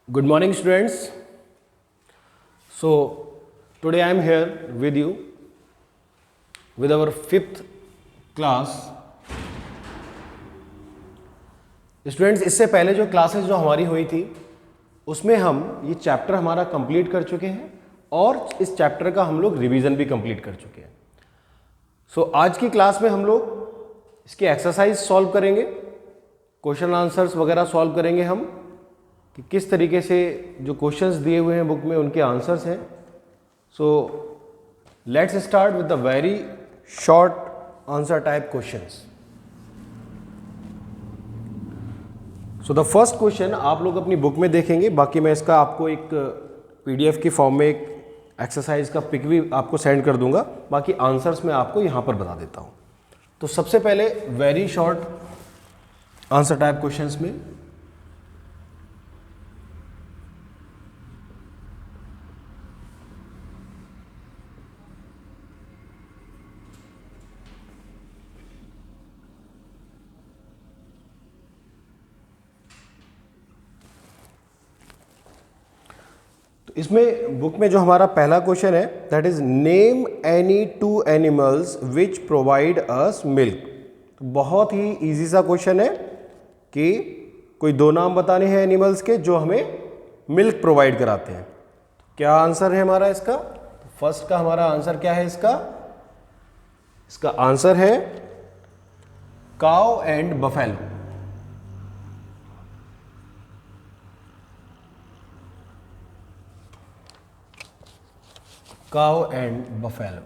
Good morning, students. So, today I am here with you with our fifth class. Students, इससे पहले जो classes जो हमारी हुई थी उसमें हम ये चैप्टर हमारा कंप्लीट कर चुके हैं और इस चैप्टर का हम लोग रिवीजन भी कंप्लीट कर चुके हैं. आज की क्लास में हम लोग इसकी एक्सरसाइज सॉल्व करेंगे, क्वेश्चन आंसर्स वगैरह सॉल्व करेंगे हम कि किस तरीके से जो क्वेश्चंस दिए हुए हैं बुक में उनके आंसर्स हैं. Let's start with the very short answer type questions. The first question आप लोग अपनी बुक में देखेंगे, बाकी मैं इसका आपको एक पीडीएफ की फॉर्म में एक एक्सरसाइज का पिक भी आपको सेंड कर दूंगा. बाकी आंसर्स मैं आपको यहाँ पर बता देता हूँ. तो सबसे पहले very short answer type questions में इसमें बुक में जो हमारा पहला क्वेश्चन है that is name any two animals which provide us milk. बहुत ही इजी सा क्वेश्चन है कि कोई दो नाम बताने हैं एनिमल्स के जो हमें मिल्क प्रोवाइड कराते हैं. क्या आंसर है हमारा इसका? फर्स्ट का हमारा आंसर क्या है इसका आंसर है cow and buffalo. Cow and buffalo.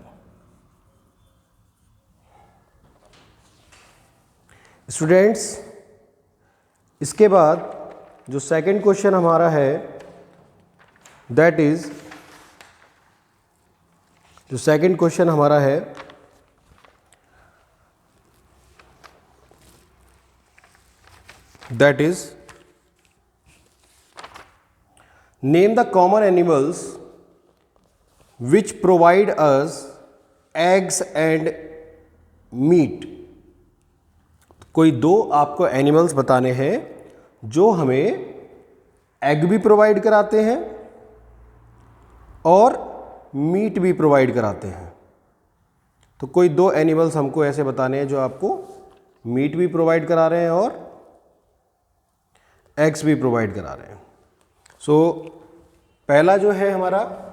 Students, इसके बाद जो सेकंड क्वेश्चन हमारा है that is name the common animals which provide us eggs and meat. कोई दो आपको एनिमल्स बताने हैं जो हमें एग भी प्रोवाइड कराते हैं और मीट भी प्रोवाइड कराते हैं. तो कोई दो एनिमल्स हमको ऐसे बताने हैं जो आपको मीट भी प्रोवाइड करा रहे हैं और एग्स भी प्रोवाइड करा रहे हैं. पहला जो है हमारा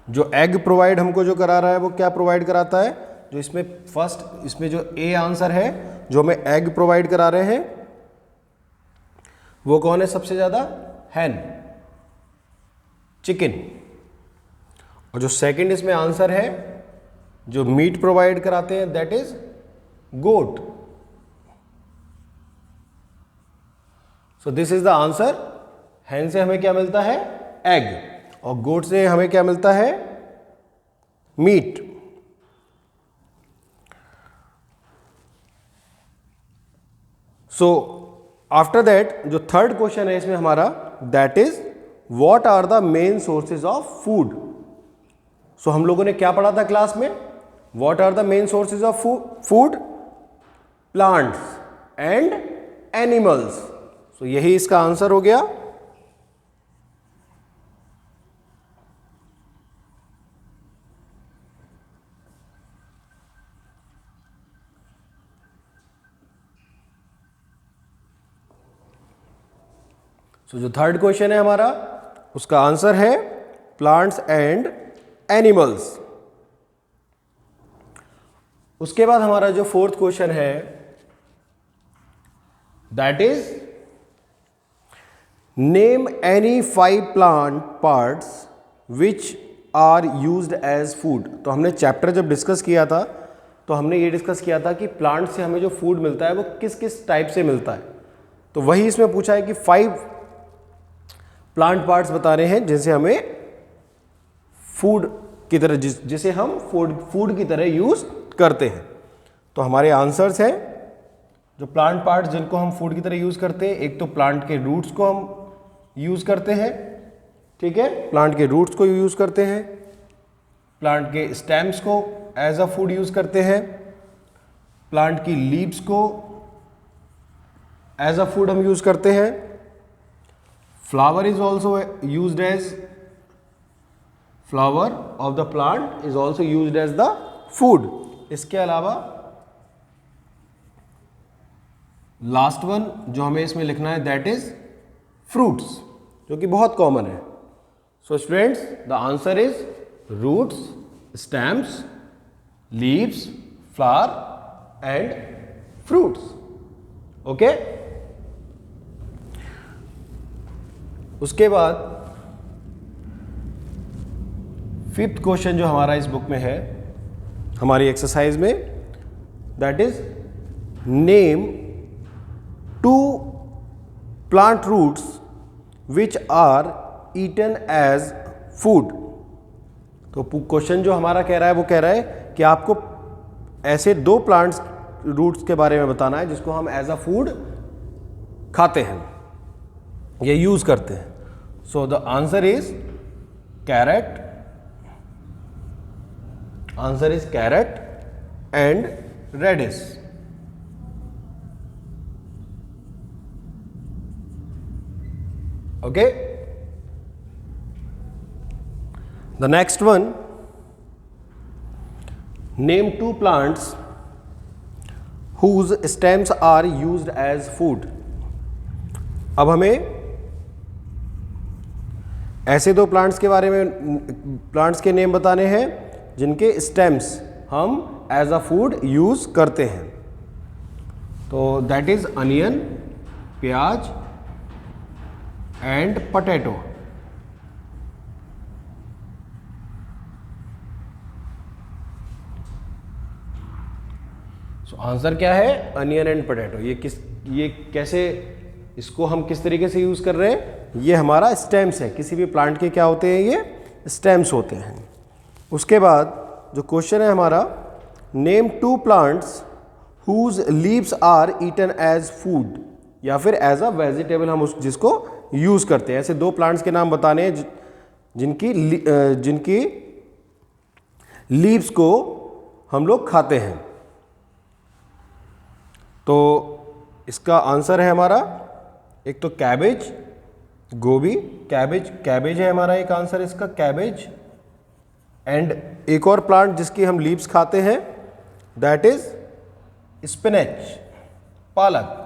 जो एग प्रोवाइड हमको जो करा रहा है वो क्या प्रोवाइड कराता है? जो इसमें जो ए आंसर है जो हमें एग प्रोवाइड करा रहे हैं वो कौन है सबसे ज्यादा? हैन, चिकन. और जो सेकंड इसमें आंसर है जो मीट प्रोवाइड कराते हैं that is goat. This is the answer. हैन से हमें क्या मिलता है? एग. और गोट से हमें क्या मिलता है? मीट. आफ्टर दैट जो थर्ड क्वेश्चन है इसमें हमारा that is what are the main sources of food. हम लोगों ने क्या पढ़ा था क्लास में? What are the main sources of food? Plants and animals. यही इसका आंसर हो गया. जो थर्ड क्वेश्चन है हमारा उसका आंसर है प्लांट्स एंड एनिमल्स. उसके बाद हमारा जो फोर्थ क्वेश्चन है that is name any 5 plant parts which are used as food. तो हमने चैप्टर जब डिस्कस किया था तो हमने ये डिस्कस किया था कि प्लांट से हमें जो फूड मिलता है वो किस किस टाइप से मिलता है. तो वही इसमें पूछा है कि 5 प्लांट पार्ट्स बता रहे हैं जिनसे हमें फूड की तरह जिसे हम फूड की तरह यूज करते हैं. तो हमारे आंसर्स हैं जो प्लांट पार्ट्स जिनको हम फूड की तरह यूज करते हैं. एक तो प्लांट के रूट्स को हम यूज करते हैं, ठीक है, प्लांट के रूट्स को यूज करते हैं, प्लांट के स्टेम्स को एज अ फूड यूज करते हैं, प्लांट की लीव्स को एज अ फूड हम यूज करते हैं, flower is also used as, flower of the plant is also used as the food. इसके अलावा लास्ट वन जो हमें इसमें लिखना है दैट इज फ्रूट्स, जो कि बहुत कॉमन है। So students, the answer is roots, stems, leaves, flower and fruits. Okay, उसके बाद फिफ्थ क्वेश्चन जो हमारा इस बुक में है, हमारी एक्सरसाइज में, that is name 2 plant roots which are eaten as food. तो क्वेश्चन जो हमारा कह रहा है वो कह रहा है कि आपको ऐसे 2 प्लांट्स रूट्स के बारे में बताना है जिसको हम एज अ फूड खाते हैं, ये यूज करते हैं। So the answer is carrot, answer is carrot and radish. Okay, the next one, name 2 plants whose stems are used as food। अब हमें ऐसे 2 प्लांट्स के बारे में, प्लांट्स के नेम बताने हैं जिनके स्टेम्स हम एज अ फूड यूज करते हैं। तो दैट इज अनियन, प्याज एंड पोटैटो। सो आंसर क्या है? Onion and potato. ये कैसे, इसको हम किस तरीके से यूज कर रहे हैं? ये हमारा स्टेम्स है, किसी भी प्लांट के क्या होते हैं? ये स्टेम्स होते हैं। उसके बाद जो क्वेश्चन है हमारा, name 2 plants whose leaves are eaten as food, या फिर एज अ वेजिटेबल हम जिसको यूज करते हैं। ऐसे 2 प्लांट्स के नाम बताने हैं जिनकी लीव्स को हम लोग खाते हैं। तो इसका आंसर है हमारा, एक तो कैबेज, गोभी, कैबेज है हमारा एक आंसर इसका, कैबेज। एंड एक और प्लांट जिसकी हम लीव्स खाते हैं दैट इज स्पिनच, पालक।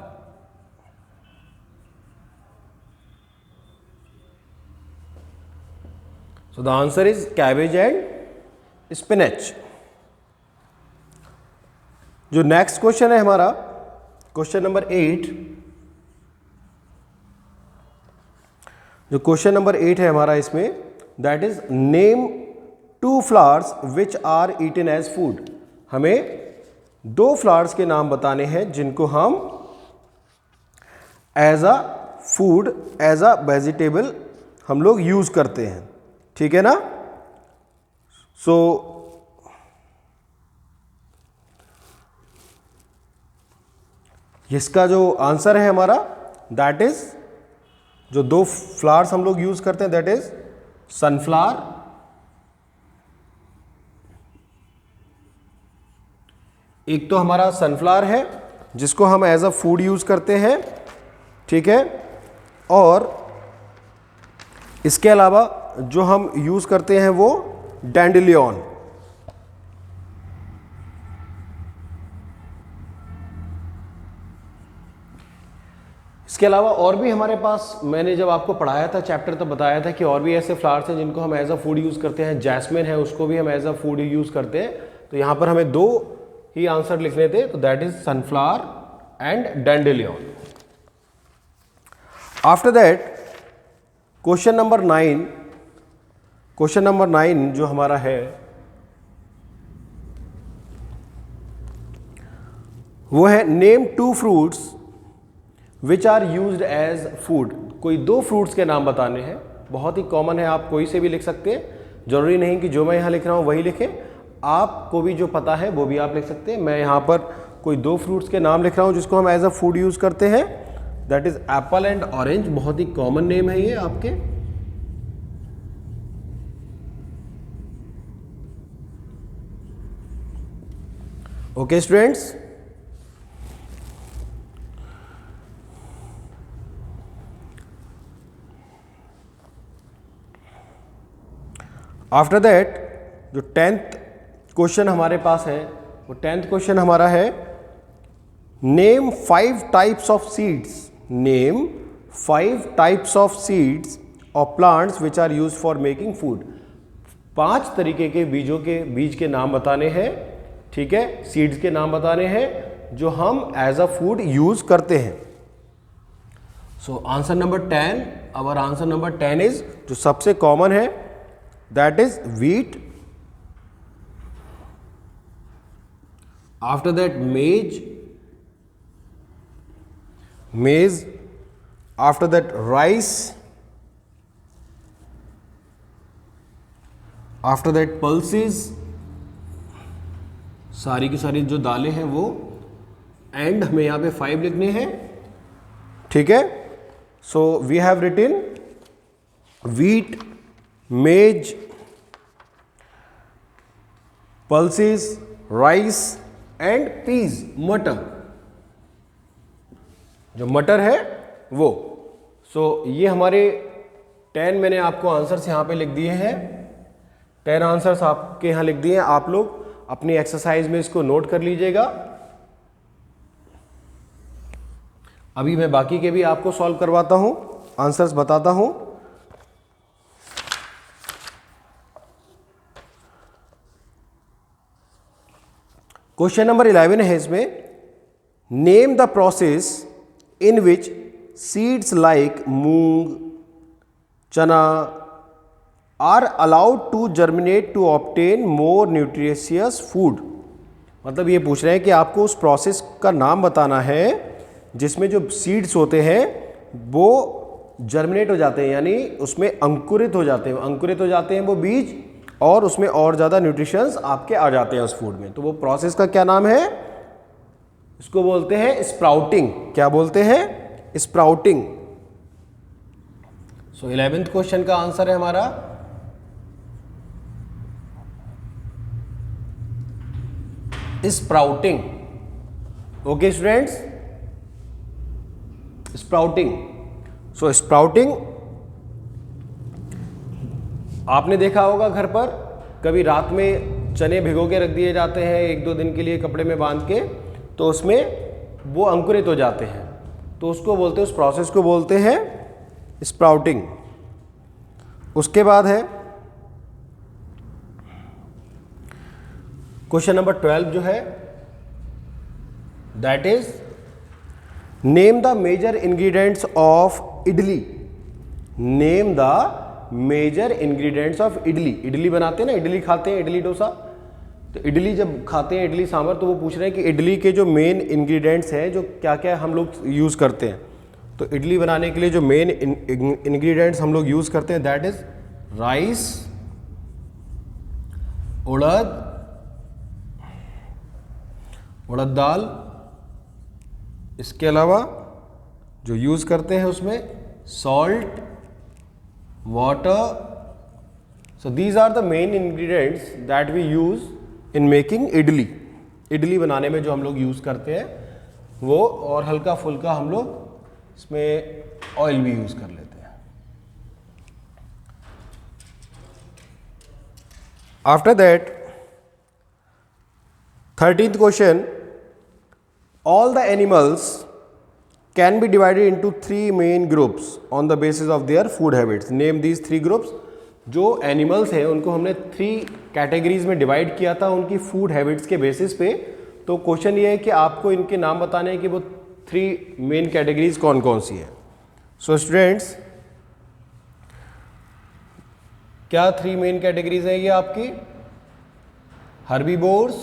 सो the answer is cabbage and spinach. जो नेक्स्ट क्वेश्चन है हमारा, क्वेश्चन नंबर 8, जो क्वेश्चन नंबर 8 है हमारा इसमें, that is name 2 flowers which are eaten as food. हमें 2 फ्लावर्स के नाम बताने हैं जिनको हम as a food, as a vegetable हम लोग यूज करते हैं। ठीक है ना? सो इसका जो आंसर है हमारा, दैट इज, जो 2 फ्लावर्स हम लोग यूज करते हैं दैट इज सनफ्लावर, एक तो हमारा सनफ्लावर है जिसको हम एज अ फूड यूज करते हैं, ठीक है, और इसके अलावा जो हम यूज करते हैं वो डैंडेलियन। इसके अलावा और भी हमारे पास, मैंने जब आपको पढ़ाया था चैप्टर तब बताया था कि और भी ऐसे फ्लावर्स हैं जिनको हम एज अ फूड यूज करते हैं। जैस्मिन है, उसको भी हम एज अ फूड यूज करते हैं। तो यहां पर हमें 2 ही आंसर लिखने थे, तो that is sunflower and dandelion. After that question number 9, question number 9 जो हमारा है वो है name 2 fruits which are used as food. कोई 2 फ्रूट्स के नाम बताने हैं, बहुत ही कॉमन है, आप कोई से भी लिख सकते हैं, जरूरी नहीं कि जो मैं यहाँ लिख रहा हूँ वही लिखें, आपको भी जो पता है वो भी आप लिख सकते हैं। मैं यहाँ पर कोई 2 फ्रूट्स के नाम लिख रहा हूँ जिसको हम एज अ फूड यूज करते हैं, that is Apple and orange. बहुत ही कॉमन नेम है ये आपके। ओके स्टूडेंट्स, आफ्टर दैट जो 10th क्वेश्चन हमारे पास है, वो 10th क्वेश्चन हमारा है name 5 types of seeds, name 5 types of seeds of plants which are use for making food. 5 तरीके के बीज के नाम बताने हैं, ठीक है, सीड्स के नाम बताने हैं जो हम एज अ फूड यूज करते हैं। So answer number 10, our answer number 10 is, जो सबसे कॉमन है that is wheat, after that maize, after that rice, after that pulses, सारी की सारी जो दालें हैं वो, एंड हमें यहां पे 5 लिखने हैं, ठीक है। So we have written wheat, maize, pulses, rice and peas, मटर, जो मटर है वो। सो ये हमारे 10 मैंने आपको आंसर्स यहां पे लिख दिए हैं, 10 आंसर्स आपके यहां लिख दिए हैं। आप लोग अपनी एक्सरसाइज में इसको नोट कर लीजिएगा। अभी मैं बाकी के भी आपको सॉल्व करवाता हूं, आंसर्स बताता हूं। क्वेश्चन नंबर 11 है इसमें, name the process in which seeds like moong, chana are allowed to germinate to obtain more nutritious food. मतलब ये पूछ रहे हैं कि आपको उस प्रोसेस का नाम बताना है जिसमें जो सीड्स होते हैं वो जर्मिनेट हो जाते हैं, यानी उसमें अंकुरित हो जाते हैं वो बीज, और उसमें और ज़्यादा न्यूट्रिशंस आपके आ जाते हैं उस फूड में। तो वो प्रोसेस का क्या नाम है? इसको बोलते हैं स्प्राउटिंग। क्या बोलते हैं? स्प्राउटिंग। सो 11th क्वेश्चन का आंसर है हमारा sprouting. Okay students, sprouting. So sprouting आपने देखा होगा घर पर, कभी रात में चने भिगो के रख दिए जाते हैं 1-2 दिन के लिए कपड़े में बांध के, तो उसमें वो अंकुरित हो जाते हैं, तो उसको बोलते हैं, उस प्रोसेस को बोलते हैं स्प्राउटिंग। उसके बाद है क्वेश्चन नंबर 12 जो है, that is name the major ingredients of idli. Name the major ingredients of idli. Idli बनाते हैं ना, इडली खाते हैं, इडली डोसा। तो इडली जब खाते हैं, इडली सांभर, तो वो पूछ रहे हैं कि इडली के जो मेन इंग्रेडिएंट्स हैं, जो क्या क्या हम लोग यूज़ करते हैं। तो इडली बनाने के लिए जो मेन इंग्रेडिएंट्स हम लोग यूज़ करते हैं, that is rice, urad dal, इसके अलावा जो यूज़ करते हैं उसमें salt, water. So these are the main ingredients that we use in making idli. Idli बनाने में जो हम लोग यूज़ करते हैं वो, और हल्का फुल्का हम लोग इसमें ऑयल भी यूज़ कर लेते हैं। After that 13th question, all the animals can be divided into 3 main groups on the basis of their food habits. Name these 3 groups. जो एनिमल्स हैं उनको हमने 3 कैटेगरीज में डिवाइड किया था उनकी फूड हैबिट्स के बेसिस पे। तो क्वेश्चन ये है कि आपको इनके नाम बताने हैं कि वो 3 मेन कैटेगरीज कौन कौन सी है। सो स्टूडेंट्स, क्या 3 मेन कैटेगरीज है ये आपकी? Herbivores,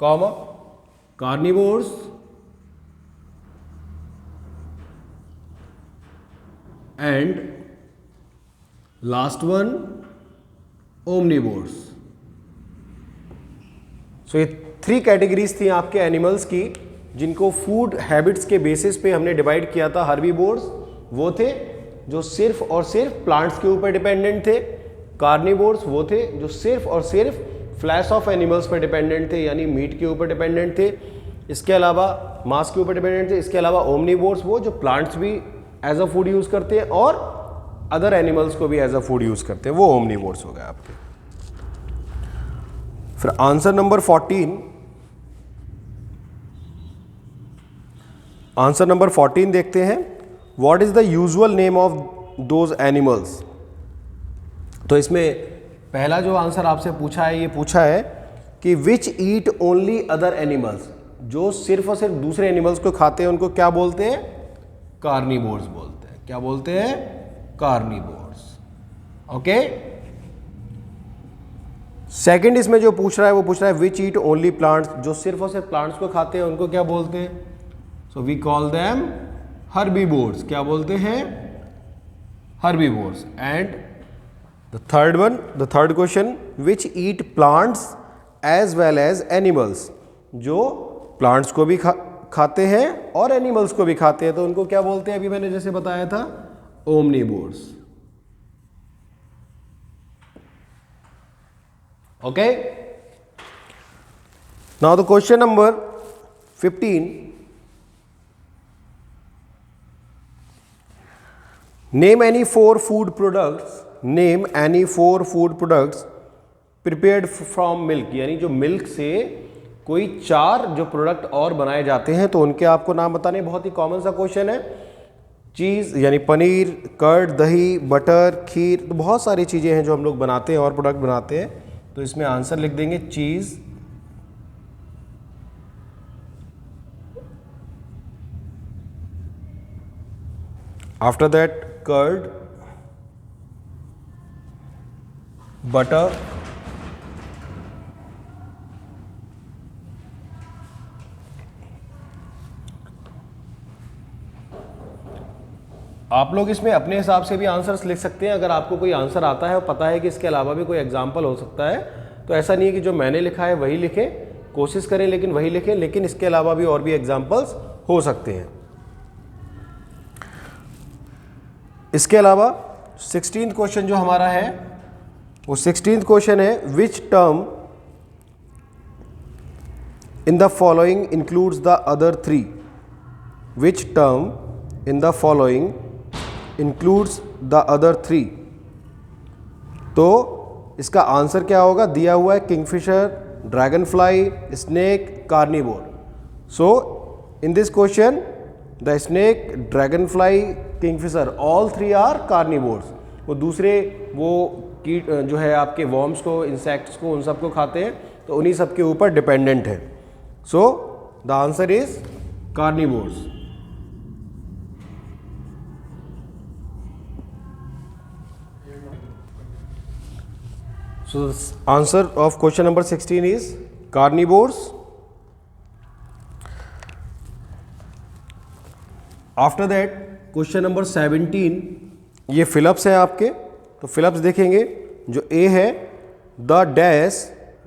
comma carnivores, and last one omnivores. So ये 3 कैटेगरीज थी आपके एनिमल्स की जिनको फूड हैबिट्स के बेसिस पे हमने डिवाइड किया था। हर्बीवोर्स वो थे जो सिर्फ और सिर्फ प्लांट्स के ऊपर डिपेंडेंट थे। कार्निवोर्स वो थे जो सिर्फ और सिर्फ फ्लैश ऑफ एनिमल्स पर डिपेंडेंट थे, यानी मीट के ऊपर डिपेंडेंट थे। इसके अलावा मांस के ऊपर डिपेंडेंट थे। इसके अलावा ओमनिवोर्स वो जो प्लांट्स भी एज अ फूड यूज़ करते हैं और अदर एनिमल्स को भी एज अ फूड यूज करते हैं, वो ओमनीवोर्स हो गए आपके। फिर आंसर नंबर 14, आंसर नंबर 14 देखते हैं, what is the usual name of those animals. तो इसमें पहला जो आंसर आपसे पूछा है, ये पूछा है कि विच ईट ओनली अदर एनिमल्स, जो सिर्फ और सिर्फ दूसरे एनिमल्स को खाते हैं उनको क्या बोलते हैं, कार्निवोर्स बोलते हैं। क्या बोलते हैं, कार्निवोर्स। ओके। सेकंड इसमें जो पूछ रहा है वो पूछ रहा है विच ईट ओनली प्लांट्स, जो सिर्फ और सिर्फ प्लांट्स को खाते हैं उनको क्या बोलते हैं, so we call them herbivores. क्या बोलते हैं, herbivores. And the third one, the third question, which eat plants as well as animals, जो प्लांट्स को भी खाते हैं और एनिमल्स को भी खाते हैं, तो उनको क्या बोलते हैं, अभी मैंने जैसे बताया था, omnivores. Okay. Now the question number 15, name any 4 food products, name any 4 food products prepared from milk, यानी जो मिल्क से कोई 4 जो प्रोडक्ट और बनाए जाते हैं तो उनके आपको नाम बताने। बहुत ही कॉमन सा क्वेश्चन है। चीज़ यानी पनीर, कर्ड, दही, बटर, खीर, तो बहुत सारी चीज़ें हैं जो हम लोग बनाते हैं और प्रोडक्ट बनाते हैं। तो इसमें आंसर लिख देंगे चीज़, आफ्टर दैट कर्ड, बटर, आप लोग इसमें अपने हिसाब से भी आंसर्स लिख सकते हैं। अगर आपको कोई आंसर आता है और पता है कि इसके अलावा भी कोई एग्जाम्पल हो सकता है, तो ऐसा नहीं है कि जो मैंने लिखा है वही लिखें, कोशिश करें लेकिन वही लिखें, लेकिन इसके अलावा भी और भी एग्जाम्पल्स हो सकते हैं। इसके अलावा 16th क्वेश्चन जो हमारा है वो 16th क्वेश्चन है, which term in the following includes the other 3, which term in the following includes the other 3। तो इसका आंसर क्या होगा, दिया हुआ है kingfisher, dragonfly, snake, carnivore. So in this question the snake, dragonfly, kingfisher, all 3 are carnivores. वो दूसरे वो कीट जो है आपके वॉर्म्स को, इंसेक्ट्स को, उन सबको खाते हैं, तो उन्हीं सब के ऊपर डिपेंडेंट है। सो the answer is carnivores. So the answer of question number 16 is carnivores. After that question number 17, ये फिलअप्स हैं आपके। तो फिलअप्स देखेंगे, जो ए है, the dash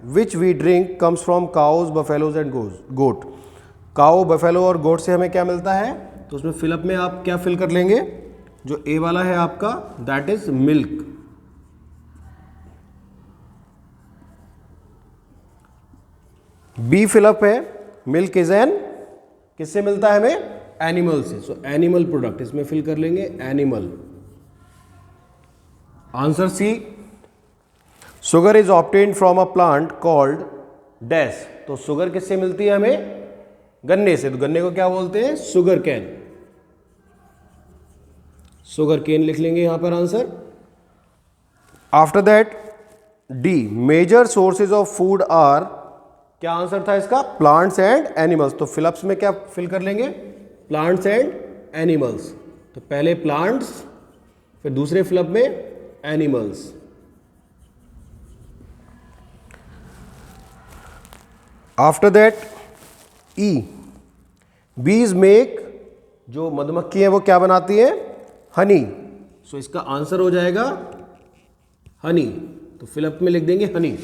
which we drink comes from cows, buffaloes and goat. Cow, buffalo और goat से हमें क्या मिलता है, तो उसमें फिलअप में आप क्या फिल कर लेंगे, जो ए वाला है आपका, that is milk. B fill up है, मिल्क इज एन, किससे मिलता है हमें, एनिमल से। सो एनिमल प्रोडक्ट, इसमें फिल कर लेंगे animal. Answer C, sugar is obtained from a plant called dash. तो शुगर किससे मिलती है हमें, गन्ने से। तो गन्ने को क्या बोलते हैं, शुगर कैन। शुगर केन लिख लेंगे यहां पर answer. After that D, major sources of food are, क्या आंसर था इसका, प्लांट्स एंड एनिमल्स। तो फिलअप्स में क्या फिल कर लेंगे, प्लांट्स एंड एनिमल्स। तो पहले प्लांट्स, फिर दूसरे फिलअप में एनिमल्स। आफ्टर दैट ई, बीज मेक, जो मधुमक्खी है वो क्या बनाती है, हनी। सो इसका आंसर हो जाएगा हनी। तो फिलअप में लिख देंगे हनी।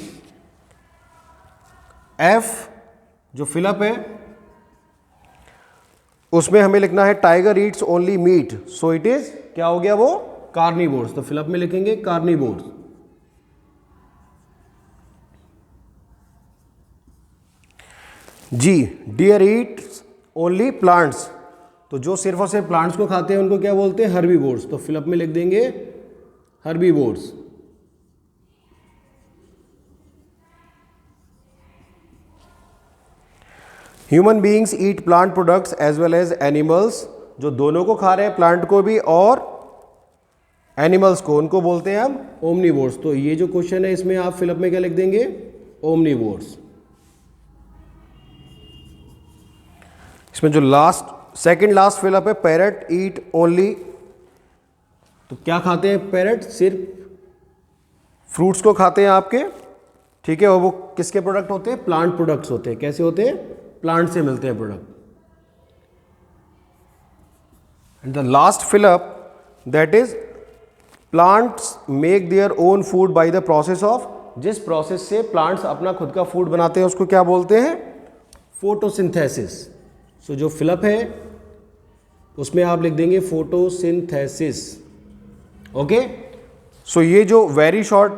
एफ जो फिलअप है उसमें हमें लिखना है tiger eats only meat, so it is क्या हो गया वो, कार्निवोर्स। तो फिलअप में लिखेंगे carnivores. G, deer eats only plants. तो जो सिर्फ और सिर्फ प्लांट्स को खाते हैं उनको क्या बोलते हैं, हर्बीवोर्स। तो फिलअप में लिख देंगे herbivores. Human beings eat plant products as well as animals, जो दोनों को खा रहे हैं, प्लांट को भी और एनिमल्स को, उनको बोलते हैं हम ओमनीवोर्स। तो ये जो क्वेश्चन है इसमें आप फिलअप में क्या लिख देंगे, ओमनीवोर्स। इसमें जो सेकंड लास्ट फिलअप है, पैरट ईट ओनली, तो क्या खाते हैं पैरट, सिर्फ फ्रूट्स को खाते हैं आपके, ठीक है, और वो किसके प्रोडक्ट होते हैं, प्लांट प्रोडक्ट्स होते हैं। कैसे होते हैं, प्लांट से मिलते हैं product. And the last fill up that is plants make their own food by the process of, जिस प्रोसेस से प्लांट्स अपना खुद का फूड बनाते हैं उसको क्या बोलते हैं, फोटोसिंथेसिस। सो जो फिलअप है उसमें आप लिख देंगे फोटोसिंथेसिस। ओके, सो ये जो very short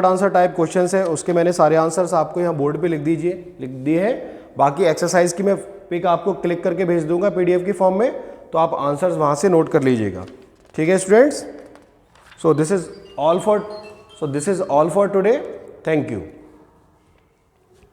answer type questions है उसके मैंने सारे आंसर्स आपको यहाँ बोर्ड पे लिख दिए हैं। बाकी एक्सरसाइज की मैं पिक आपको क्लिक करके भेज दूंगा पीडीएफ की फॉर्म में, तो आप आंसर्स वहाँ से नोट कर लीजिएगा। ठीक है students, so this is all for today. Thank you.